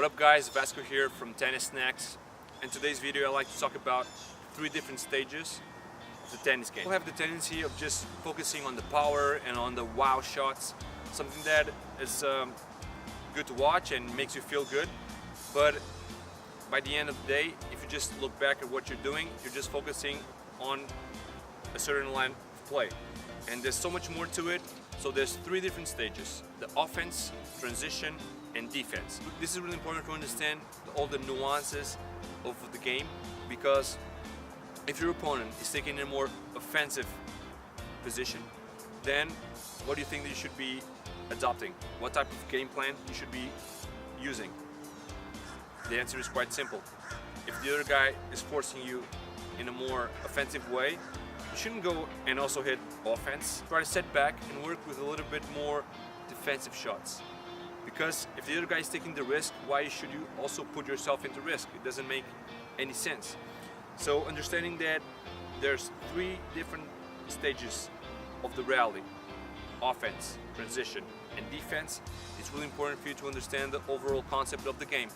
What up guys, Vasco here from Tennis Snacks. In today's video I'd like to talk about 3 different stages of the tennis game. People have the tendency of just focusing on the power and on the wow shots, something that is good to watch and makes you feel good, but by the end of the day, if you just look back at what you're doing, you're just focusing on a certain line of play. And there's so much more to it. So there's 3 different stages: the offense, transition, and defense. This is really important to understand all the nuances of the game, because if your opponent is taking a more offensive position, then what do you think that you should be adopting? What type of game plan you should be using? The answer is quite simple. If the other guy is forcing you in a more offensive way, you shouldn't go and also hit offense. Try to set back and work with a little bit more defensive shots. Because if the other guy is taking the risk, why should you also put yourself into risk? It doesn't make any sense. So understanding that there's 3 different stages of the rally: offense, transition, and defense, it's really important for you to understand the overall concept of the game.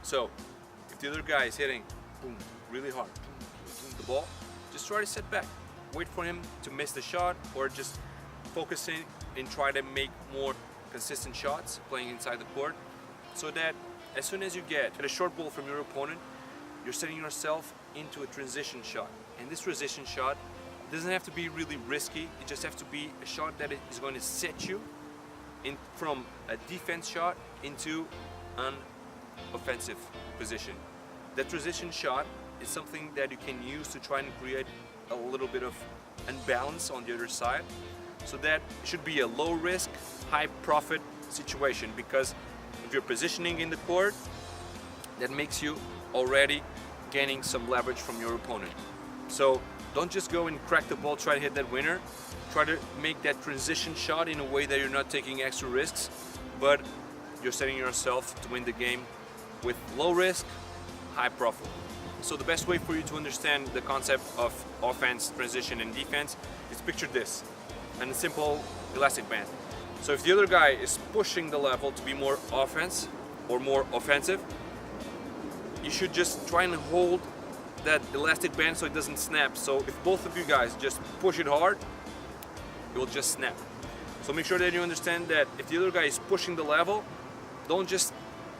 So if the other guy is hitting boom, really hard, the ball, just try to sit back. Wait for him to miss the shot, or just focusing and try to make more consistent shots playing inside the court, so that as soon as you get a short ball from your opponent, you're setting yourself into a transition shot. And this transition shot doesn't have to be really risky. It just has to be a shot that is going to set you in from a defense shot into an offensive position. The transition shot is something that you can use to try and create a little bit of unbalance on the other side, so that it should be a low risk, high profit situation, because if you're positioning in the court, that makes you already gaining some leverage from your opponent. So don't just go and crack the ball, try to hit that winner. Try to make that transition shot in a way that you're not taking extra risks, but you're setting yourself to win the game with low risk, high profit. So the best way for you to understand the concept of offense, transition, and defense is picture this, and a simple elastic band. So if the other guy is pushing the level to be more offense or more offensive, you should just try and hold that elastic band so it doesn't snap. So if both of you guys just push it hard, it will just snap. So make sure that you understand that if the other guy is pushing the level, don't just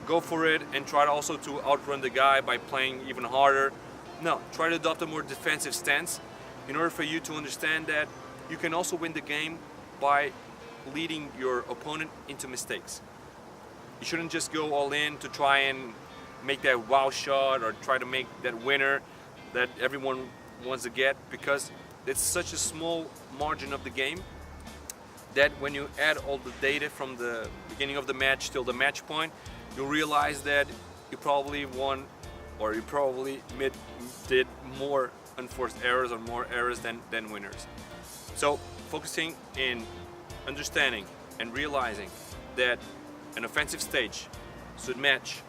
go for it and try to also to outrun the guy by playing even harder. No, try to adopt a more defensive stance in order for you to understand that you can also win the game by leading your opponent into mistakes. You shouldn't just go all in to try and make that wow shot or try to make that winner that everyone wants to get, because it's such a small margin of the game that when you add all the data from the beginning of the match till the match point, you'll realize that you probably won, or you probably did more unforced errors or more errors than winners. So focusing in understanding and realizing that an offensive stage should match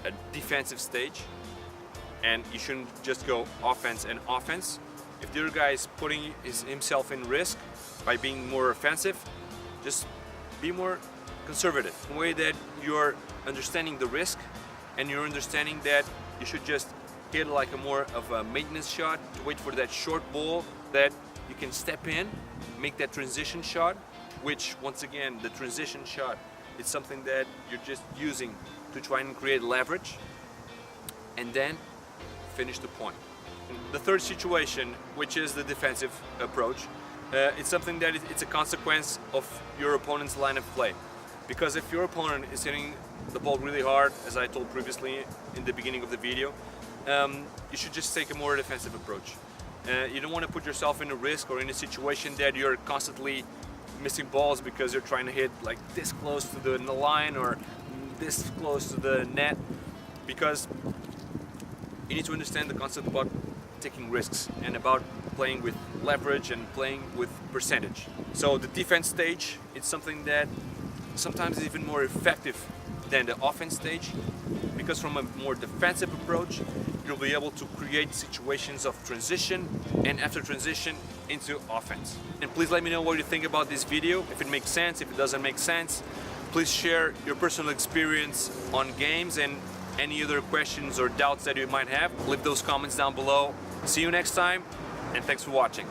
a defensive stage, and you shouldn't just go offense and offense. If the other guy is putting himself in risk by being more offensive, just be more conservative. In a way that you're understanding the risk, and you're understanding that you should just hit like a more of a maintenance shot to wait for that short ball that you can step in, make that transition shot, which once again, the transition shot is something that you're just using to try and create leverage, and then finish the point. The third situation, which is the defensive approach, it's something that it's a consequence of your opponent's line of play. Because if your opponent is hitting the ball really hard, as I told previously in the beginning of the video, you should just take a more defensive approach. You don't want to put yourself in a risk or in a situation that you're constantly missing balls because you're trying to hit like this close to the line or this close to the net, because you need to understand the concept about taking risks and about playing with leverage and playing with percentage. So the defense stage, it's something that sometimes is even more effective than the offense stage, because from a more defensive approach, you'll be able to create situations of transition, and after transition into offense. And please let me know what you think about this video, if it makes sense, if it doesn't make sense. Please share your personal experience on games and any other questions or doubts that you might have. Leave those comments down below. See you next time, and thanks for watching.